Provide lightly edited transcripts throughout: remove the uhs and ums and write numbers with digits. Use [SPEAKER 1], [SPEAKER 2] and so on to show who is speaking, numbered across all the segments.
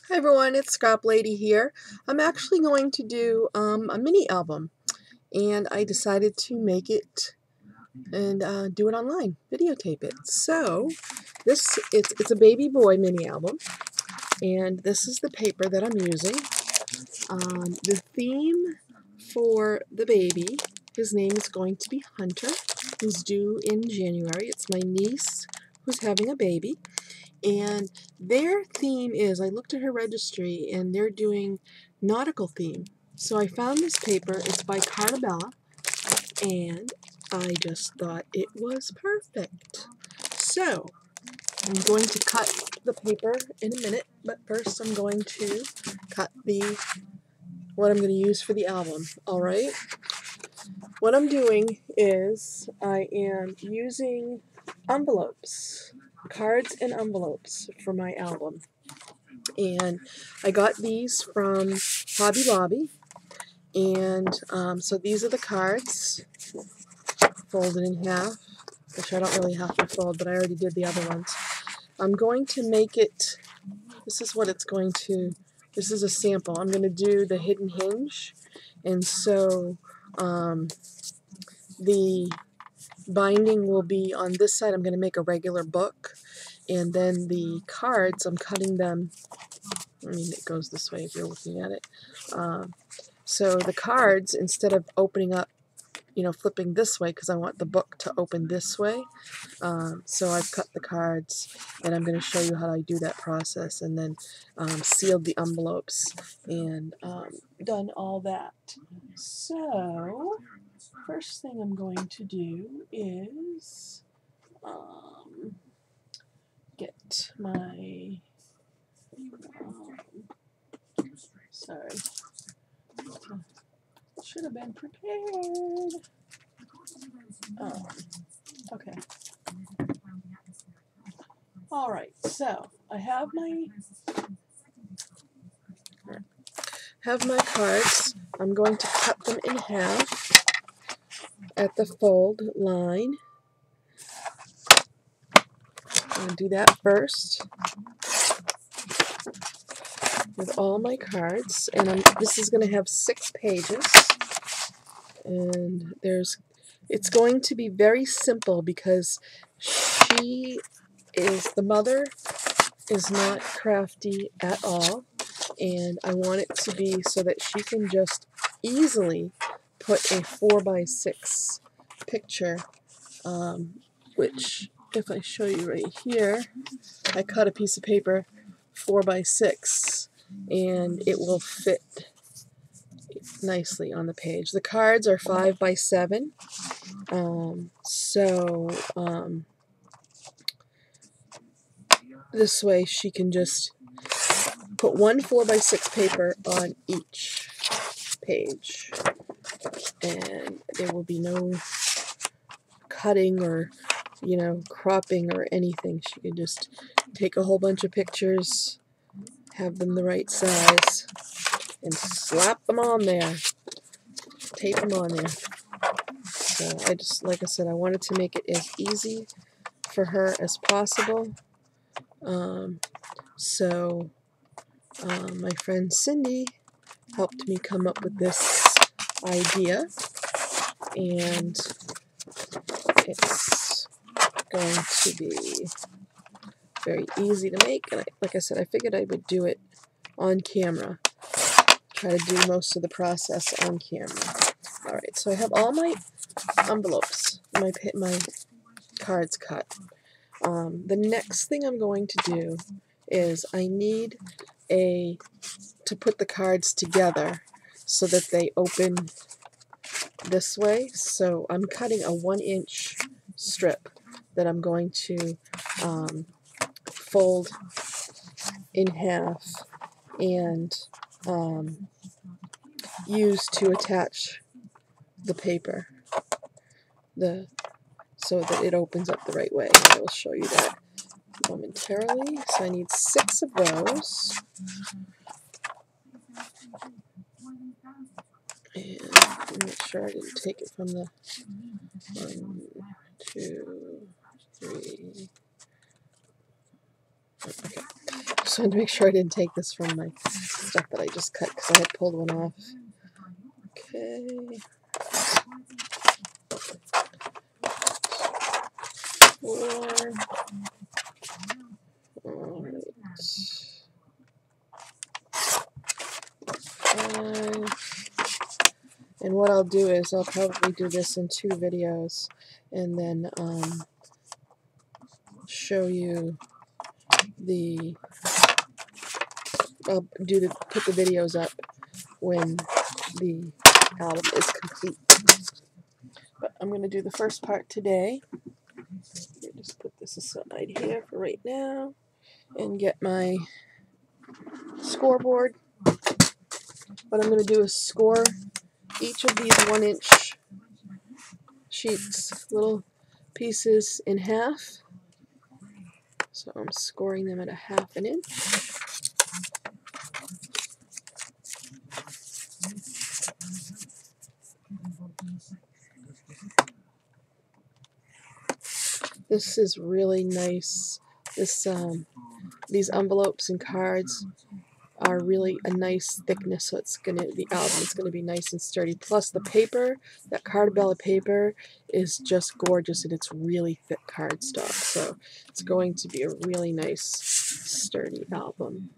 [SPEAKER 1] Hi everyone, it's Scrap Lady here. I'm actually going to do a mini album, and I decided to make it and do it online, videotape it. So it's a baby boy mini album, and this is the paper that I'm using. The theme for the baby, his name is going to be Hunter. He's due in January. It's my niece who's having a baby. And their theme is, I looked at her registry, and they're doing nautical theme. So I found this paper. It's by Cartabella, and I just thought it was perfect. So I'm going to cut the paper in a minute, but first I'm going to cut what I'm going to use for the album. All right. What I'm doing is I am using envelopes, cards and envelopes for my album. And I got these from Hobby Lobby. And so these are the cards, folded in half, which I don't really have to fold, but I already did the other ones. I'm going to make it, this is what it's going to, this is a sample. I'm going to do the hidden hinge. And so the binding will be on this side. I'm going to make a regular book. And then the cards, I'm cutting them, I mean, it goes this way if you're looking at it. So the cards, instead of opening up, flipping this way, because I want the book to open this way, so I've cut the cards, and I'm going to show you how I do that process, and then sealed the envelopes, and done all that. So, first thing I'm going to do is get my, sorry, should have been prepared. Okay. All right, so I have my cards. I'm going to cut them in half at the fold line. I'm going to do that first with all my cards, and this is going to have 6 pages, and it's going to be very simple because the mother is not crafty at all, and I want it to be so that she can just easily put a 4x6 picture, which if I show you right here, I cut a piece of paper 4x6 and it will fit nicely on the page. The cards are 5x7, this way she can just put one 4x6 paper on each page, and there will be no cutting or cropping or anything. She can just take a whole bunch of pictures, have them the right size, and slap them on there, tape them on there. So like I said, I wanted to make it as easy for her as possible. My friend Cindy helped me come up with this idea, and it's going to be very easy to make. And like I said, I figured I would do it on camera, try to do most of the process on camera. Alright, so I have all my envelopes, my cards cut. The next thing I'm going to do is I need to put the cards together so that they open this way. So I'm cutting a 1-inch strip that I'm going to fold in half and use to attach the paper so that it opens up the right way. I will show you that momentarily. So I need 6 of those. And make sure I didn't take it from the 1, 2, 3, Okay. Just wanted to make sure I didn't take this from my stuff that I just cut because I had pulled one off. Okay. 4. Alright. 5. And what I'll do is I'll probably do this in 2 videos and then show you the put the videos up when the album is complete. But I'm going to do the first part today. Just put this aside here for right now and get my scoreboard. What I'm going to do is score each of these 1-inch sheets, little pieces, in half. So I'm scoring them at a 1/2 inch. This is really nice. These envelopes and cards are really a nice thickness, so the album is gonna be nice and sturdy. Plus the paper, that Cardabella paper, is just gorgeous, and it's really thick cardstock, so it's going to be a really nice, sturdy album.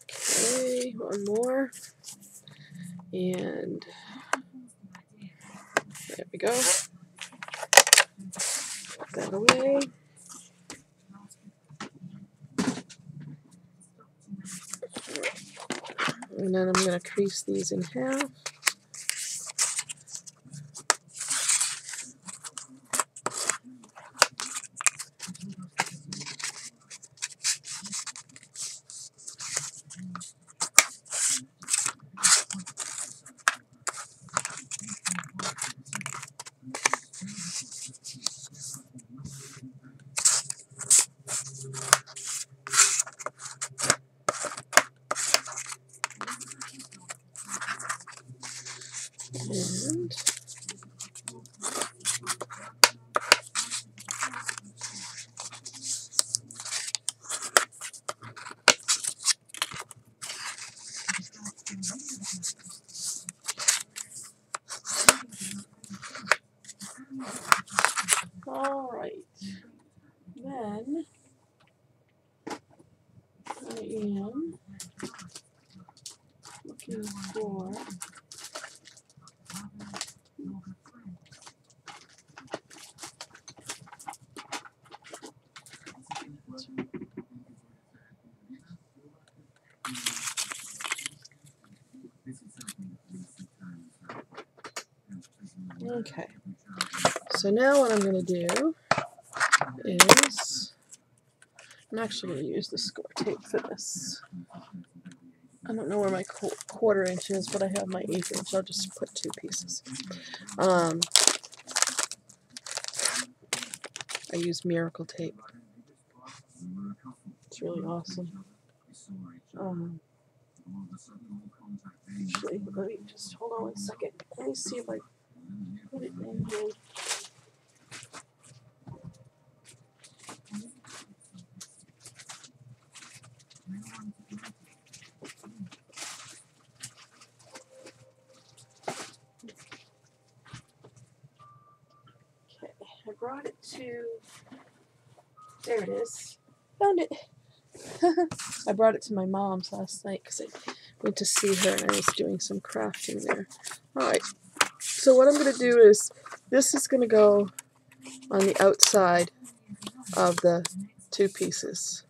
[SPEAKER 1] Okay, one more, and there we go. Put that away. And then I'm going to crease these in half. And all right, then I am looking for okay. So now what I'm going to do is I'm actually going to use the score tape for this. I don't know where my 1/4 inch is, but I have my 1/8 inch. I'll just put 2 pieces. I use Miracle tape. It's really awesome. Actually, let me just hold on 1 second. Let me see if I put it in here. Okay, I brought it to. There it is. Found it. I brought it to my mom's last night because I went to see her and I was doing some crafting there. Alright, so what I'm going to do is, this is going to go on the outside of the 2 pieces.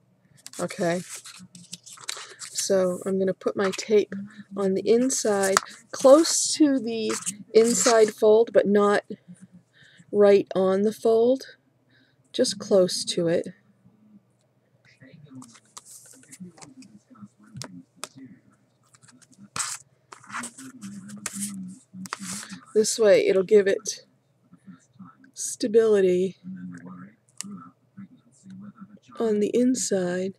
[SPEAKER 1] Okay, so I'm going to put my tape on the inside, close to the inside fold, but not right on the fold, just close to it. This way it'll give it stability on the inside.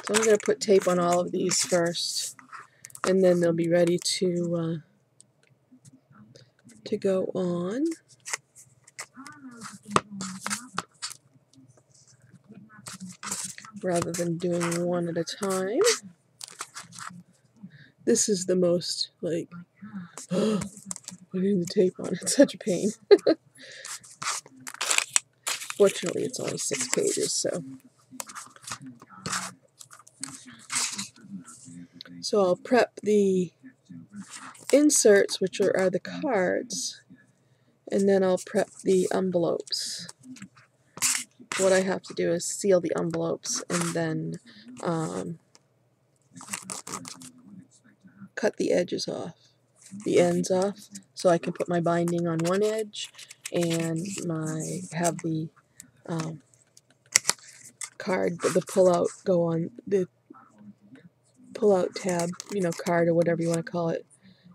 [SPEAKER 1] So I'm going to put tape on all of these first, and then they'll be ready to to go on. Rather than doing one at a time. This is the most, like, putting the tape on. It's such a pain. Fortunately, it's only 6 pages, so I'll prep the inserts, which are the cards, and then I'll prep the envelopes. What I have to do is seal the envelopes and then cut the edges off, the ends off, so I can put my binding on one edge and have the card, the pull-out go on the pull-out tab, you know, card or whatever you want to call it,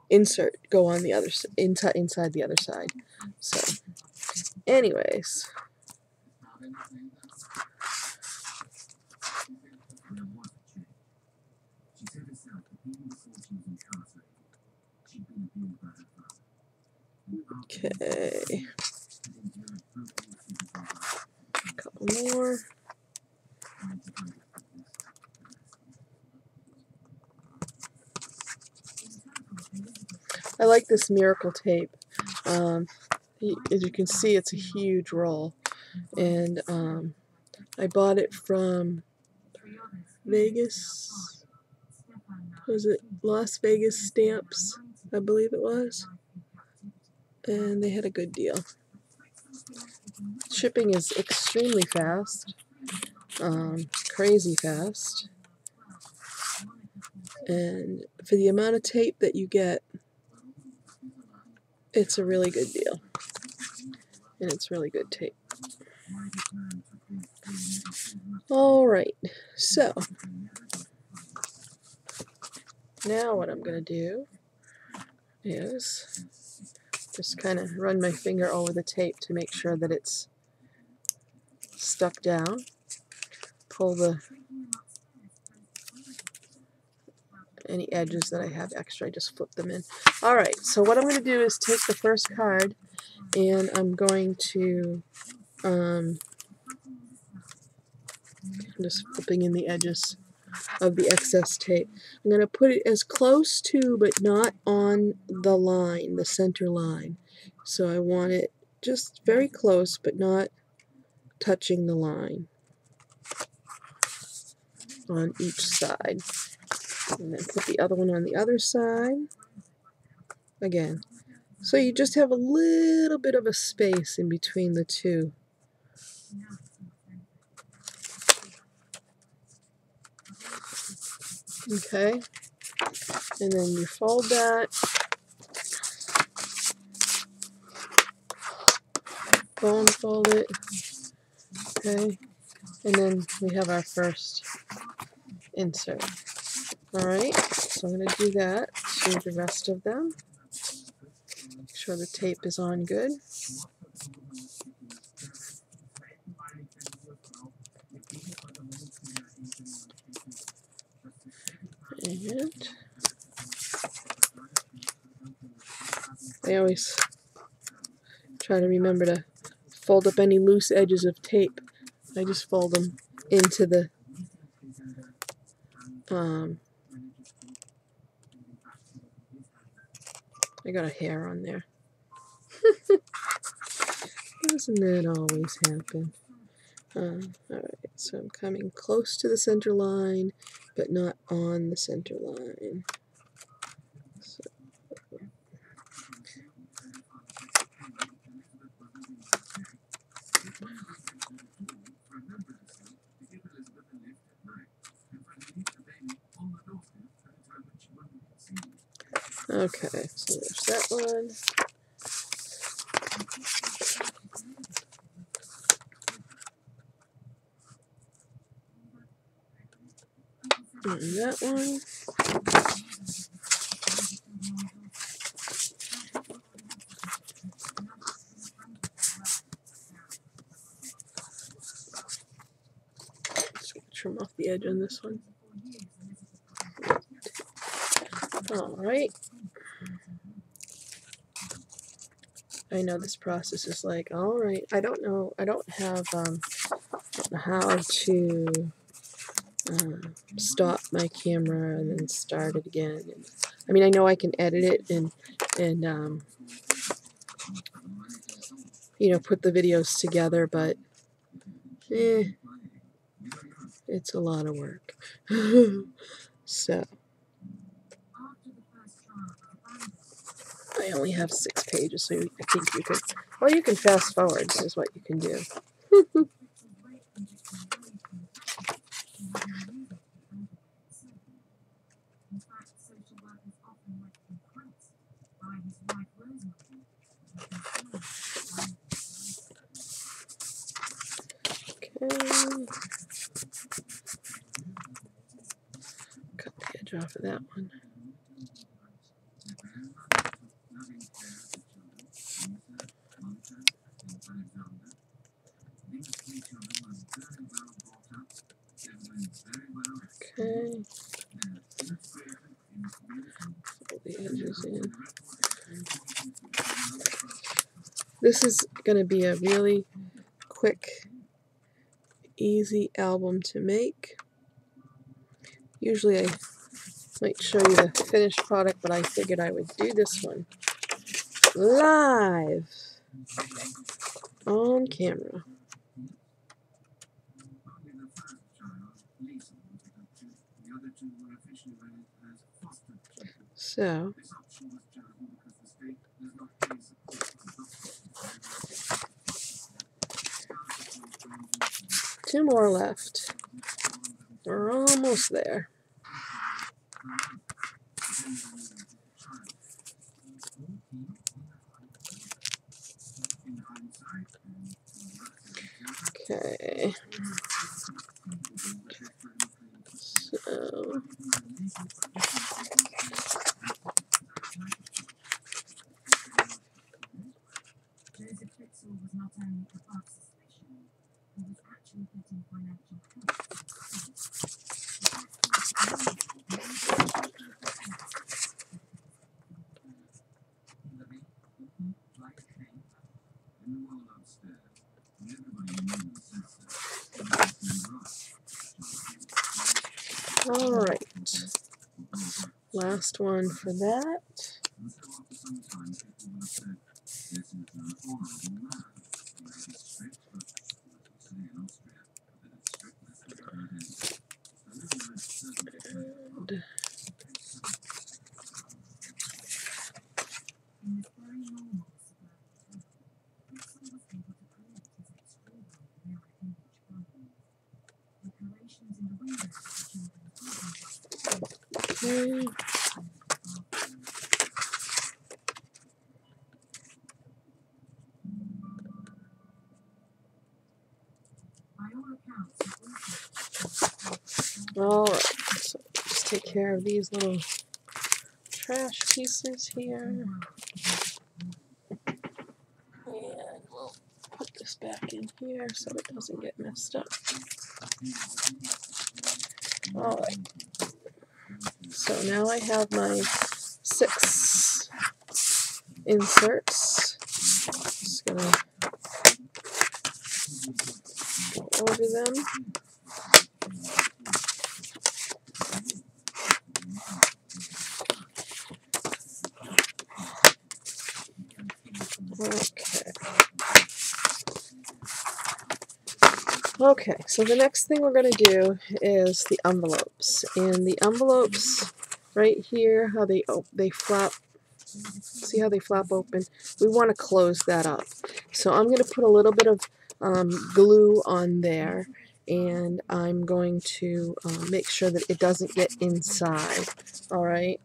[SPEAKER 1] insert go on the other inside the other side. So, anyways. Okay. A couple more. I like this miracle tape. As you can see, it's a huge roll, and I bought it from Vegas. Was it Las Vegas Stamps? I believe it was. And they had a good deal. Shipping is extremely fast, crazy fast, and for the amount of tape that you get, it's a really good deal, and it's really good tape. Alright, so now what I'm going to do is just kind of run my finger over the tape to make sure that it's stuck down. Pull any edges that I have extra, I just flip them in. Alright, so what I'm going to do is take the first card and I'm going to, I'm just flipping in the edges of the excess tape. I'm going to put it as close to, but not on the line, the center line. So I want it just very close, but not touching the line on each side. And then put the other one on the other side again. So you just have a little bit of a space in between the two. Okay, and then you fold that, fold it, okay, and then we have our first insert. Alright, so I'm going to do that to the rest of them. Make sure the tape is on good. And I always try to remember to fold up any loose edges of tape. I just fold them into the I got a hair on there. Doesn't that always happen? Alright, so I'm coming close to the center line, but not on the center line. So, okay, so there's that one. And that one. Just gonna trim off the edge on this one. Alright. I know this process is like, all right, I don't know how to stop my camera and then start it again. And, I mean, I know I can edit it and you know, put the videos together, but it's a lot of work. So I only have 6 pages, so I think you could, well, you can fast forward is what you can do. Okay. Cut the edge off of that one. Okay. Pull the edges in. This is going to be a really quick, easy album to make. Usually I might show you the finished product, but I figured I would do this one live on camera. So, 2 more left. We're almost there. Okay. So, all right. Last one for that. Okay. All right, so just take care of these little trash pieces here. And we'll put this back in here so it doesn't get messed up. All right. So now I have my 6 inserts. Just gonna go over them. Okay, so the next thing we're going to do is the envelopes. And the envelopes right here, how they flap, see how they flap open? We want to close that up. So I'm going to put a little bit of glue on there, and I'm going to make sure that it doesn't get inside. All right,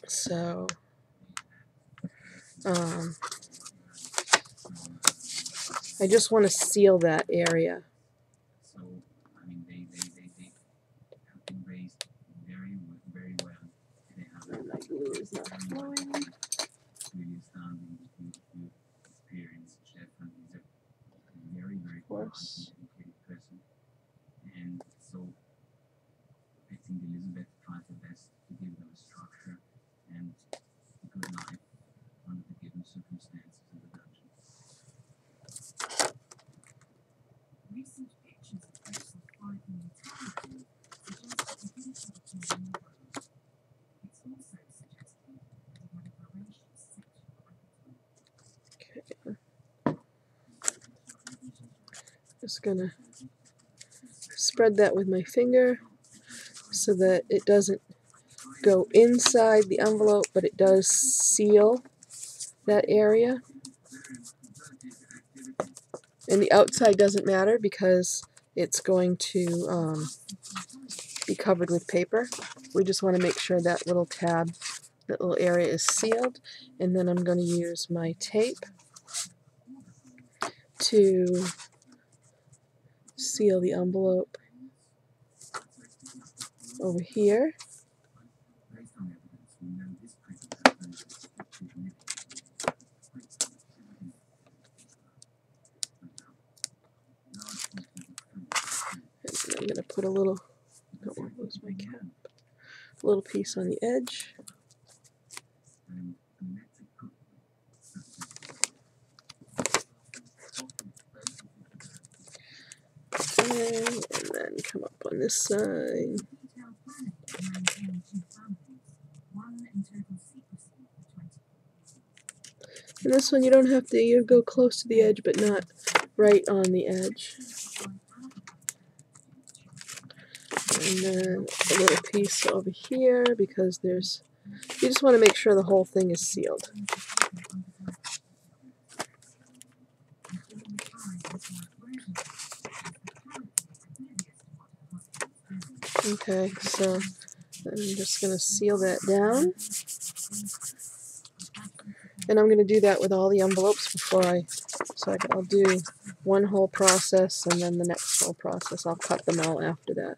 [SPEAKER 1] so I just want to seal that area. So, I mean, they have been raised very well. They have my glue is not flowing. Really astounding, beautiful experience. Stefan is a very educated person. And so I think Elizabeth tried her best to give them a structure and a good life under the given circumstances. Just gonna spread that with my finger so that it doesn't go inside the envelope, but it does seal that area. And the outside doesn't matter because it's going to be covered with paper. We just want to make sure that little tab, that little area is sealed. And then I'm going to use my tape to seal the envelope over here. And I'm going to put a little, don't want to lose my cap, a little piece on the edge. Okay, and then come up on this side. And this one you don't have to, you go close to the edge but not right on the edge. And then a little piece over here because there's, you just want to make sure the whole thing is sealed. Okay, so I'm just going to seal that down. And I'm going to do that with all the envelopes before I'll do one whole process and then the next whole process. I'll cut them all after that.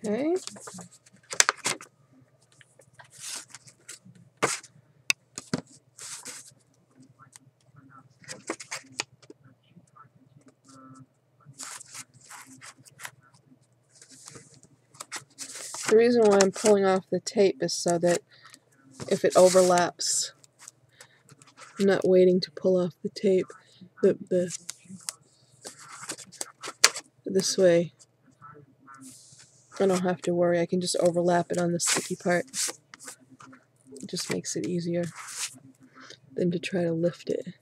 [SPEAKER 1] Okay. The reason why I'm pulling off the tape is so that if it overlaps, I'm not waiting to pull off the tape. This way I don't have to worry. I can just overlap it on the sticky part. It just makes it easier than to try to lift it.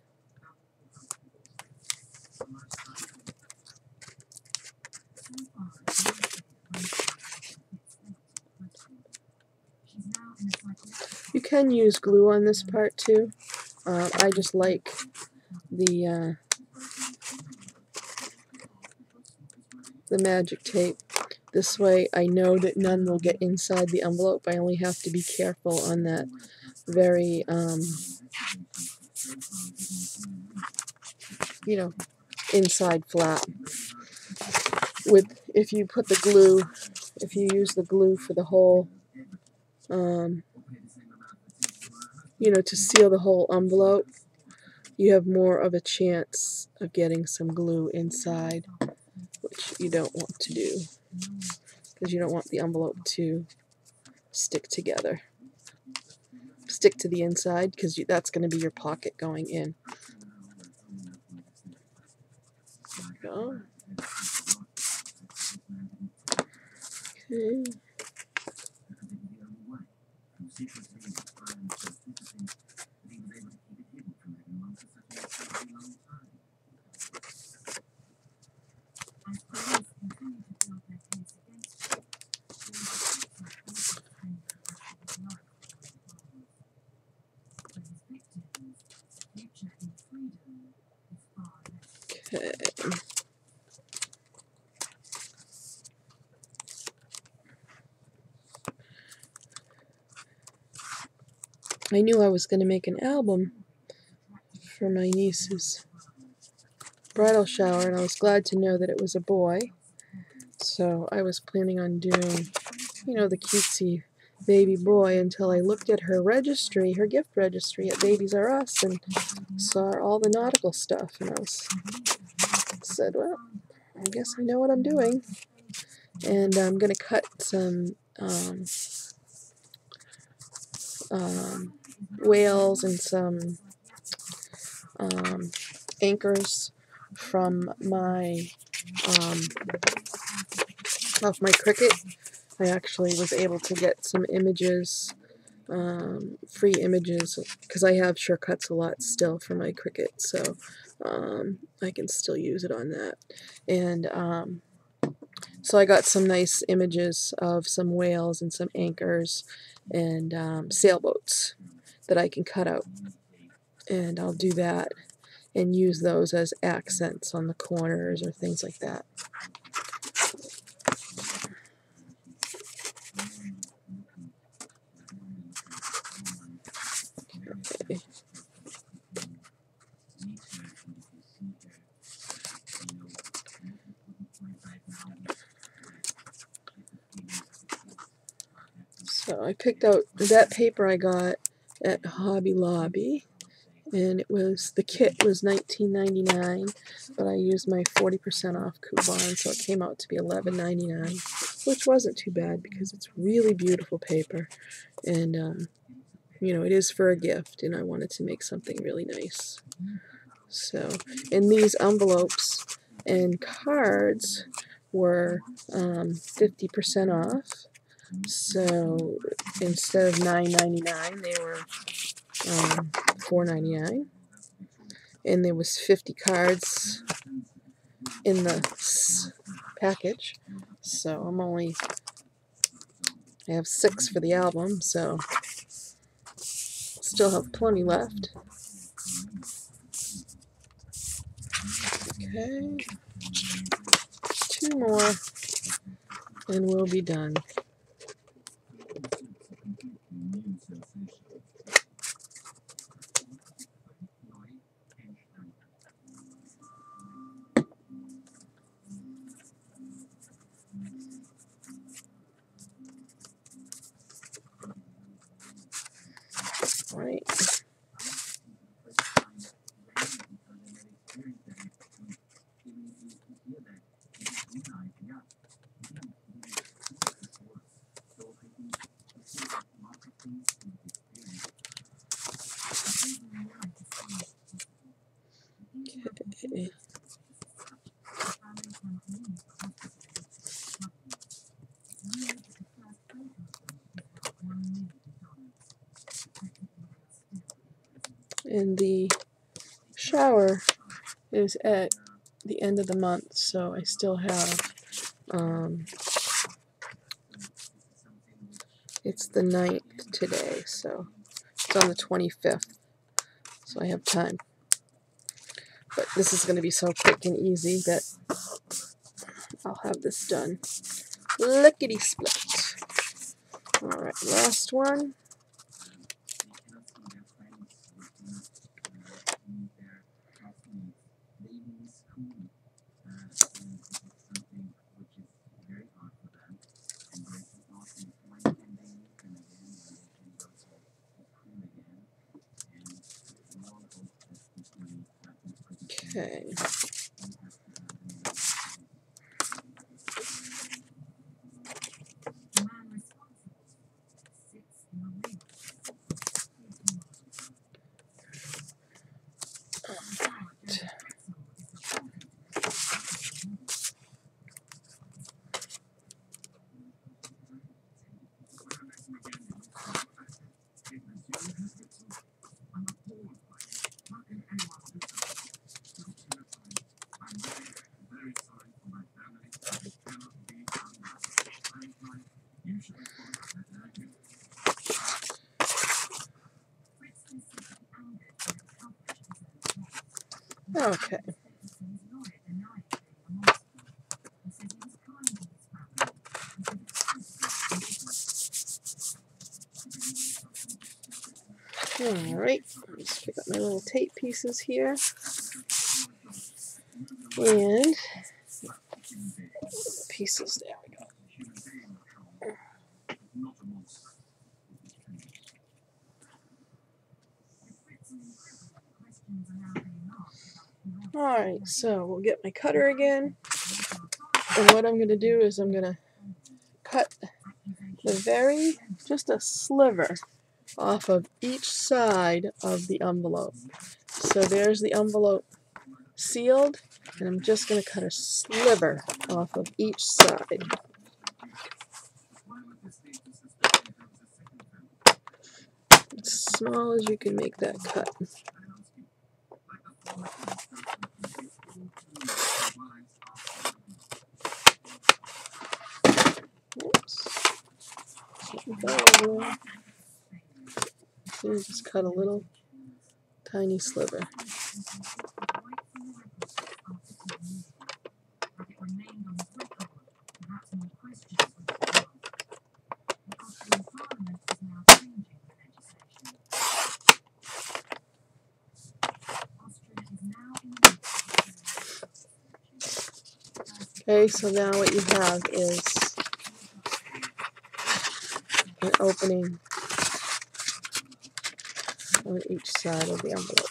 [SPEAKER 1] You can use glue on this part too. I just like the magic tape. This way I know that none will get inside the envelope. I only have to be careful on that very, inside flap. If you put the glue, if you use the glue for the whole, to seal the whole envelope, you have more of a chance of getting some glue inside, which you don't want to do, because you don't want the envelope to stick together. Stick to the inside, because that's going to be your pocket going in. There we go. Okay. Okay. I knew I was going to make an album for my niece's bridal shower, and I was glad to know that it was a boy. So I was planning on doing, the cutesy baby boy until I looked at her registry, her gift registry at Babies R Us, and saw all the nautical stuff, and I was said, well, I guess I know what I'm doing. And I'm going to cut some whales and some anchors from my off my Cricut. I actually was able to get some images, free images, because I have shortcuts a lot still for my Cricut, so I can still use it on that. And so I got some nice images of some whales and some anchors and sailboats that I can cut out, and I'll do that and use those as accents on the corners or things like that. Okay. So I picked out that paper I got at Hobby Lobby, and it was, the kit was $19.99, but I used my 40% off coupon, so it came out to be $11.99, which wasn't too bad because it's really beautiful paper, and you know, it is for a gift, and I wanted to make something really nice. So, and these envelopes and cards were 50% off. So instead of $9.99, they were $4.99, and there was 50 cards in the package. So I have 6 for the album, so still have plenty left. Okay, 2 more, and we'll be done. All right. Okay. And the shower is at the end of the month, so I still have, it's the 9th today, so it's on the 25th, so I have time. But this is going to be so quick and easy that I'll have this done. Lickety split. Alright, last one. Okay. Okay. Alright, let's pick up my little tape pieces here. And pieces, there we go. Alright, so we'll get my cutter again, and what I'm going to do is I'm going to cut just a sliver off of each side of the envelope. So there's the envelope sealed, and I'm just going to cut a sliver off of each side. As small as you can make that cut. Oops. So you just cut a little tiny sliver. Okay, so now what you have is an opening on each side of the envelope.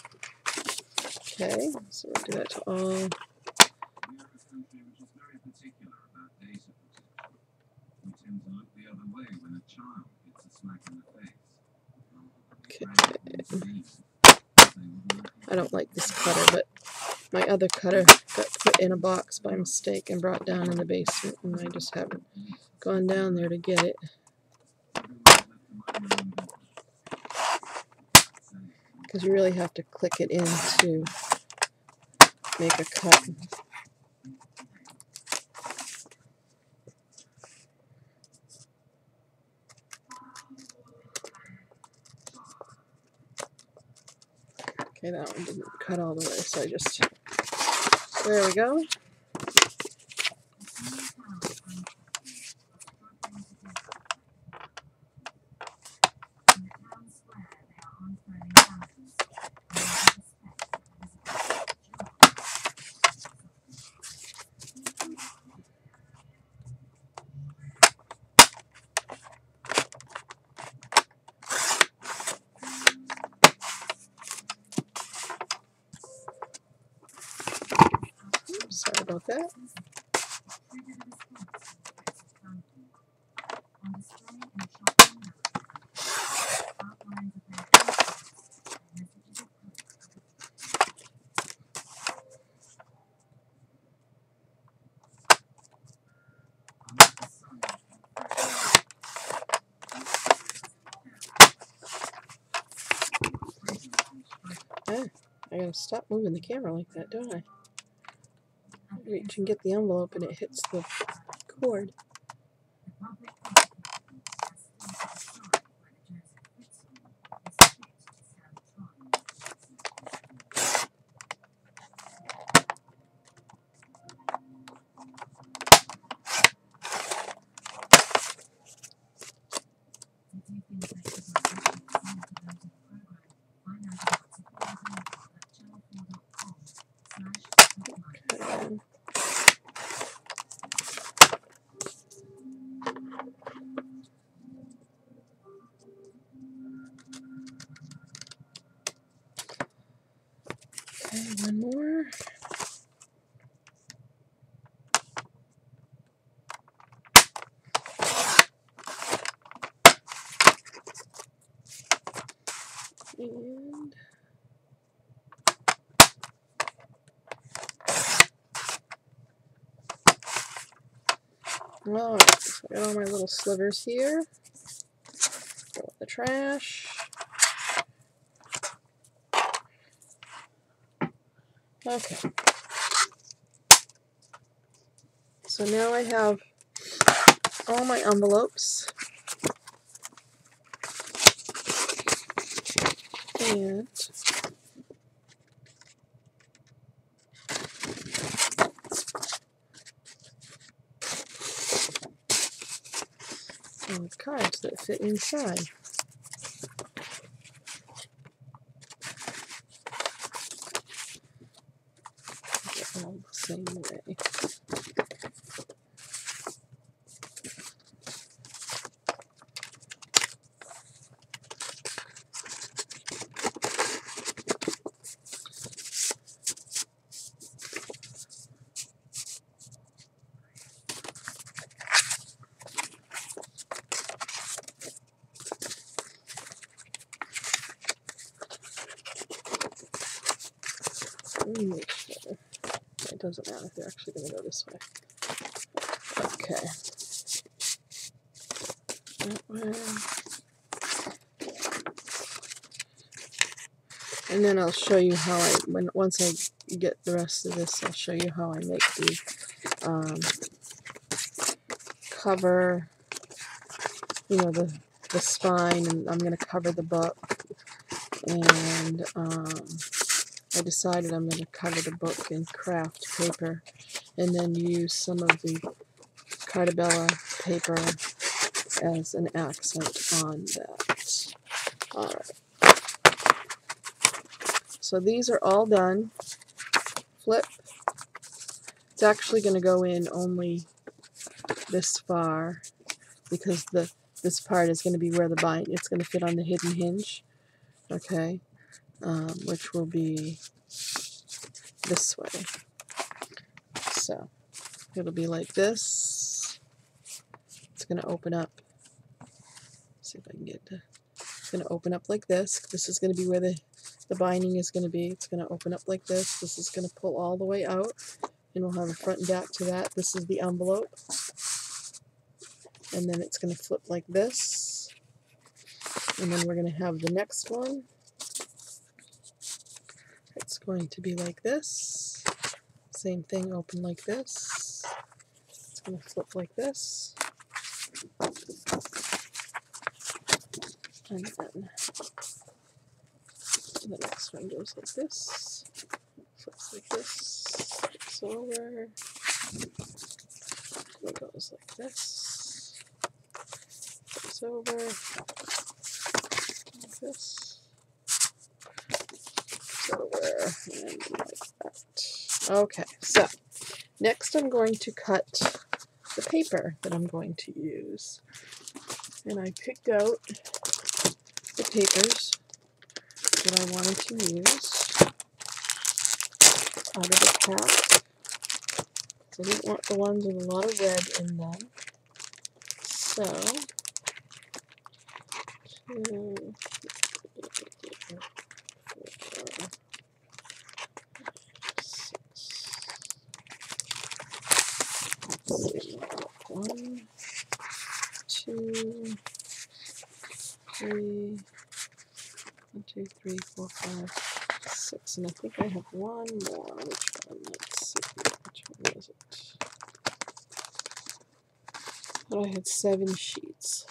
[SPEAKER 1] Okay, so we'll do that to all. Okay. I don't like this cutter, but my other cutter got put in a box by mistake and brought down in the basement, and I just haven't gone down there to get it. Because you really have to click it in to make a cut. Okay, that one didn't cut all the way, so I just... There we go. Sorry about that. I gotta stop moving the camera like that, don't I? Reach and get the envelope and it hits the cord. Okay, one more. And alright, so I got all my little slivers here. Throw in the trash. Okay. So now I have all my envelopes. And with cards that fit inside. They're all the same way. Let me make sure. It doesn't matter if they're actually going to go this way. Okay. That way. And then I'll show you how once I get the rest of this, I'll show you how I make the cover, you know, the spine, and I'm going to cover the book. And I decided I'm going to cover the book in craft paper and then use some of the Cartabella paper as an accent on that. Alright. So these are all done. Flip. It's actually going to go in only this far because this part is going to be where the bind, it's going to fit on the hidden hinge. Okay. Which will be this way. So it'll be like this. It's going to open up. Let's see if I can get to. It's going to open up like this. This is going to be where the binding is going to be. It's going to open up like this. This is going to pull all the way out, and we'll have a front and back to that. This is the envelope, and then it's going to flip like this, and then we're going to have the next one. It's going to be like this. Same thing, open like this. It's going to flip like this. And then the next one goes like this. Flips like this. Flips over. It goes like this. Flips over. Like this. Flips over. And like that. Okay, so next I'm going to cut the paper that I'm going to use. And I picked out the papers that I wanted to use out of the pack. So I didn't want the ones with a lot of red in them. So, 2, 3, 4, 6. 1, 2, 3. 1, 2, 3, 4, 5, 6, and I think I have one more. Which one? Let's see. Which one was it? Oh, I had 7 sheets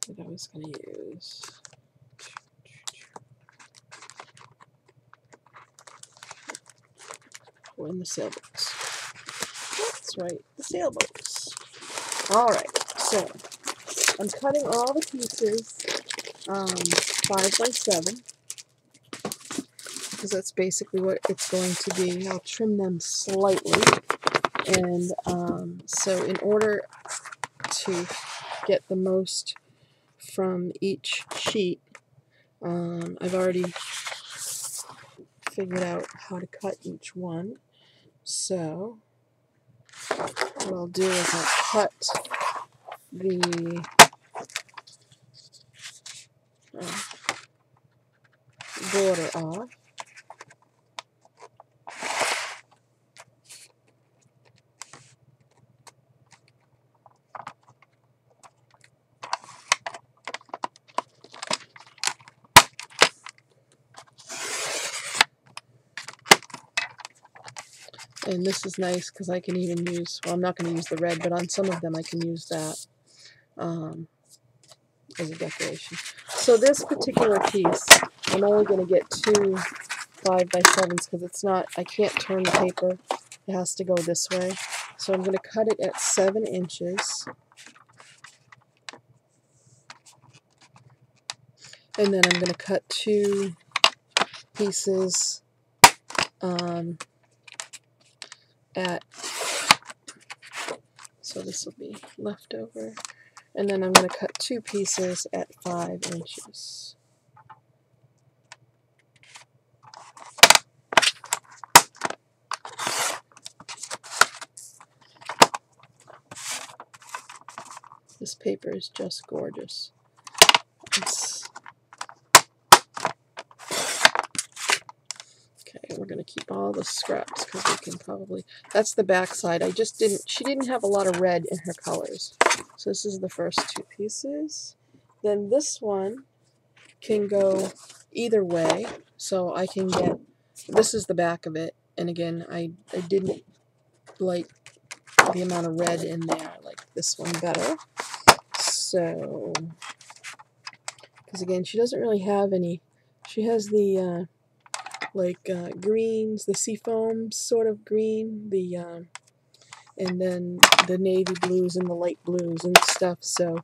[SPEAKER 1] that I was going to use. Oh, and the sailboats. That's right, the sailboats. Alright, so I'm cutting all the pieces 5 by 7. Because that's basically what it's going to be. I'll trim them slightly, and so in order to get the most from each sheet, I've already figured out how to cut each one. So what I'll do is I'll cut the border off. And this is nice because I can even use, well, I'm not going to use the red, but on some of them I can use that as a decoration. So this particular piece, I'm only going to get 2 5 by 7s because it's not, I can't turn the paper. It has to go this way. So I'm going to cut it at 7 inches. And then I'm going to cut 2 pieces at, so this will be left over, and then I'm going to cut 2 pieces at 5 inches. This paper is just gorgeous. Okay, we're going to keep all the scraps because we can probably, that's the back side. She didn't have a lot of red in her colors. So this is the first two pieces. Then this one can go either way. So I can get, this is the back of it. And again, I didn't like the amount of red in there. I like this one better. So, because again, she doesn't really have any, she has the greens, the seafoam sort of green, and then the navy blues and the light blues and stuff. So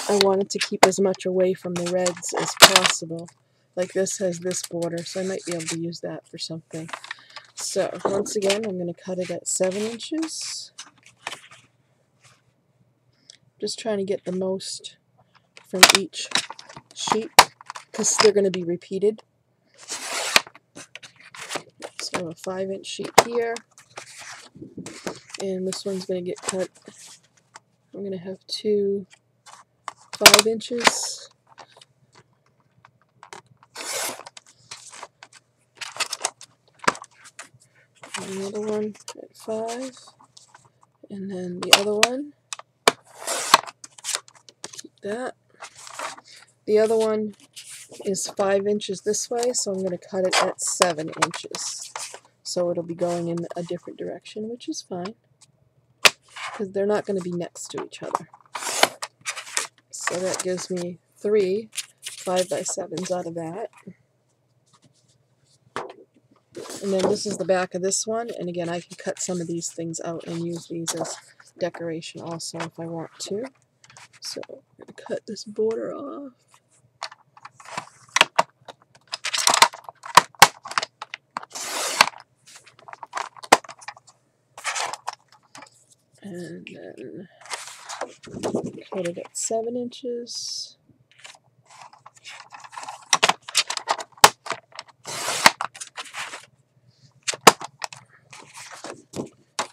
[SPEAKER 1] I wanted to keep as much away from the reds as possible. Like this has this border, so I might be able to use that for something. So once again, I'm going to cut it at 7 inches. Just trying to get the most from each sheet because they're going to be repeated. So I have a 5-inch sheet here, and this one's going to get cut. I'm going to have 2 5 inches. Another one at 5, and then the other one, keep that. The other one is 5 inches this way, so I'm going to cut it at 7 inches. So it'll be going in a different direction, which is fine, because they're not going to be next to each other. So that gives me 3 5x7s out of that. And then this is the back of this one, and again I can cut some of these things out and use these as decoration also if I want to. So I'm going to cut this border off. And then cut it at 7 inches.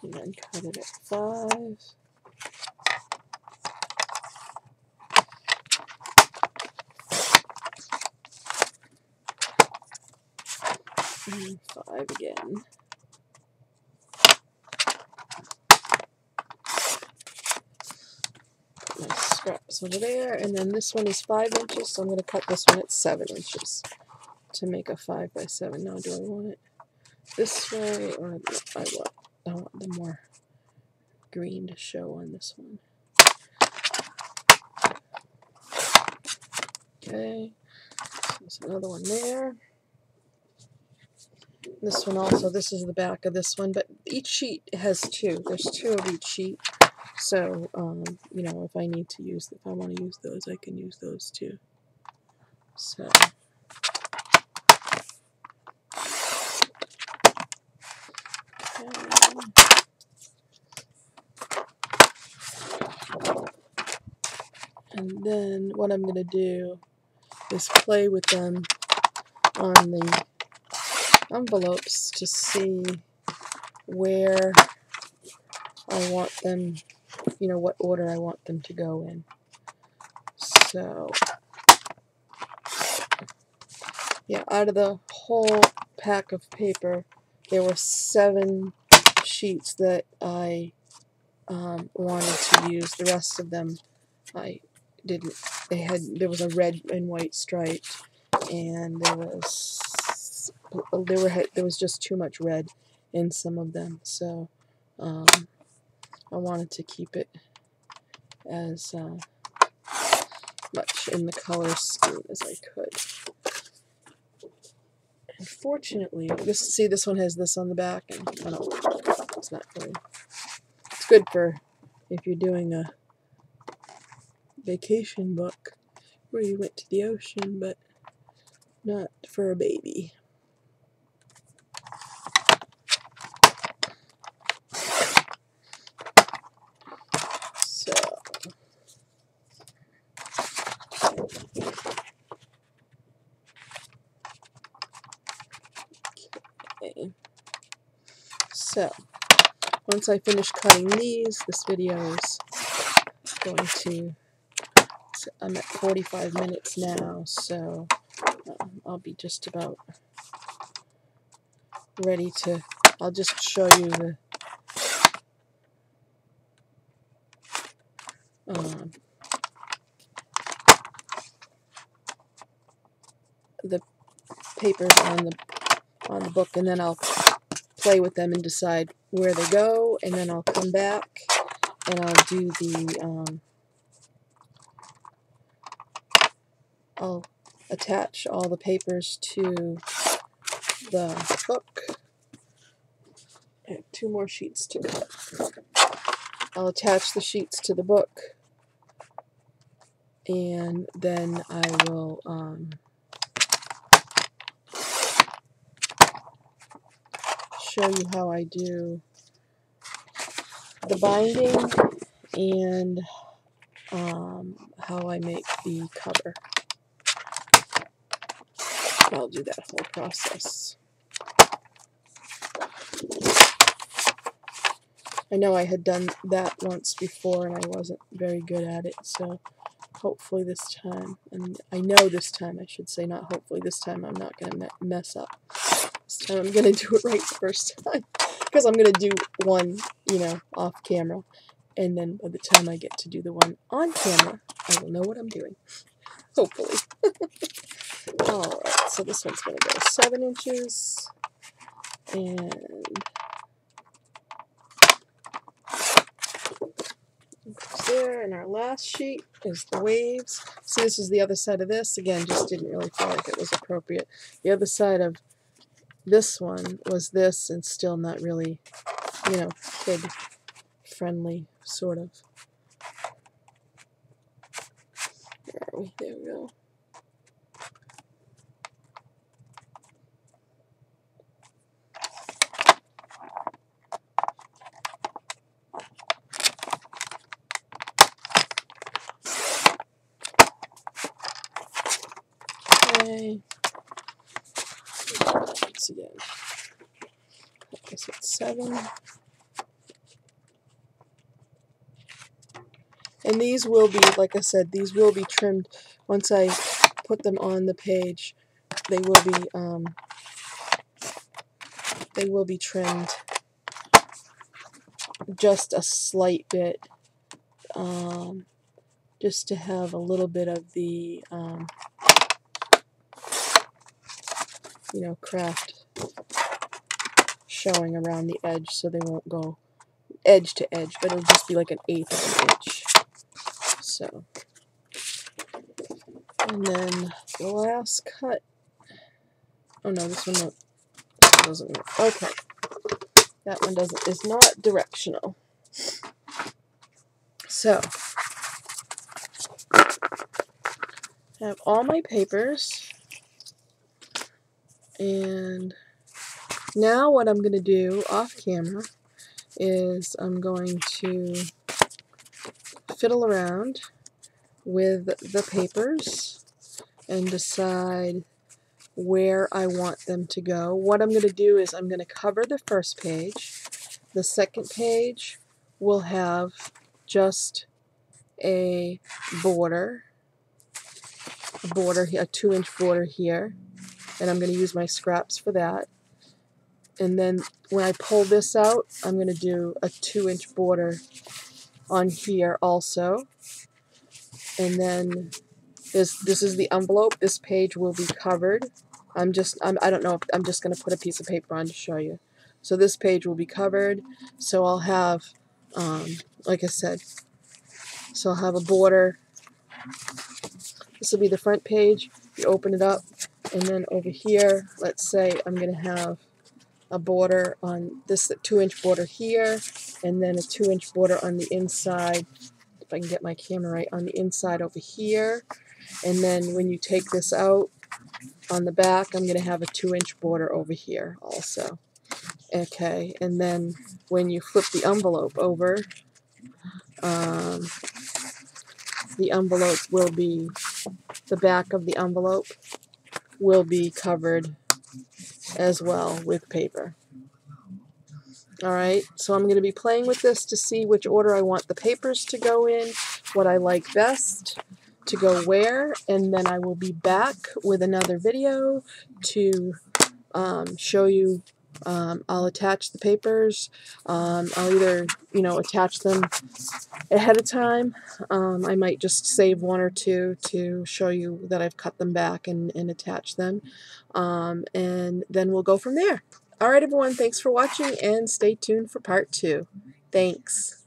[SPEAKER 1] And then cut it at 5. And 5 again. Put my scraps over there, and then this one is 5 inches, so I'm going to cut this one at 7 inches to make a 5x7. Now, do I want it this way, or I want the more green to show on this one. Okay, so there's another one there. This one also, this is the back of this one, but each sheet has 2. There's 2 of each sheet. So, you know, if I need to use, if I want to use those, I can use those too. So, and then what I'm going to do is play with them on the envelopes to see where I want them, you know, what order I want them to go in. So, yeah, out of the whole pack of paper, there were 7 sheets that I wanted to use. The rest of them I didn't. There was a red and white stripe, and there was just too much red in some of them. So I wanted to keep it as much in the color scheme as I could. Unfortunately, this one has this on the back, and I don't. It's not good. It's good for if you're doing a vacation book where you went to the ocean, but not for a baby. So, okay. So, once I finish cutting these, this video is going to, I'm at 45 minutes now, so I'll be just about ready to, I'll just show you the papers on the book, and then I'll play with them and decide where they go, and then I'll come back and I'll do the I'll attach all the papers to the book. I have 2 more sheets to go. I'll attach the sheets to the book, and then I will show you how I do the binding and how I make the cover. I'll do that whole process. I know I had done that once before and I wasn't very good at it, so hopefully this time, and I know this time, I should say, not hopefully, this time I'm not going to mess up. This time I'm going to do it right the first time, because I'm going to do one, you know, off camera, and then by the time I get to do the one on camera, I will know what I'm doing. Hopefully. Alright, so this one's going to go 7 inches, and there, and our last sheet is the waves. See, this is the other side of this. Again, just didn't really feel like it was appropriate. The other side of this one was this, and still not really, you know, kid-friendly, sort of. Where are we? There we go. Okay. Once again, I guess it's 7. And these will be, like I said, these will be trimmed once I put them on the page. They will be trimmed just a slight bit, just to have a little bit of the you know, craft showing around the edge, so they won't go edge to edge, but it'll just be like 1/8 of an inch. So, and then the last cut. Oh no, this one doesn't work. Okay, that one is not directional. So, I have all my papers, and now what I'm going to do off camera is I'm going to fiddle around with the papers and decide where I want them to go. What I'm going to do is I'm going to cover the first page. The second page will have just a border, a 2-inch border here, and I'm going to use my scraps for that. And then when I pull this out, I'm going to do a 2-inch border on here also. And then this is the envelope. This page will be covered. I don't know if I'm just going to put a piece of paper on to show you. So this page will be covered. So I'll have, like I said, so I'll have a border. This will be the front page. You open it up, and then over here, let's say I'm going to have a border on this 2-inch border here, and then a 2-inch border on the inside, if I can get my camera right, on the inside over here. And then when you take this out, on the back, I'm going to have a 2-inch border over here also. Okay, and then when you flip the envelope over, the envelope will be, the back of the envelope will be covered as well with paper. Alright, so I'm going to be playing with this to see which order I want the papers to go in, what I like best to go where, and then I will be back with another video to show you I'll attach the papers. I'll either, attach them ahead of time. I might just save one or two to show you that I've cut them back and attach them. And then we'll go from there. Alright everyone, thanks for watching and stay tuned for part 2. Thanks.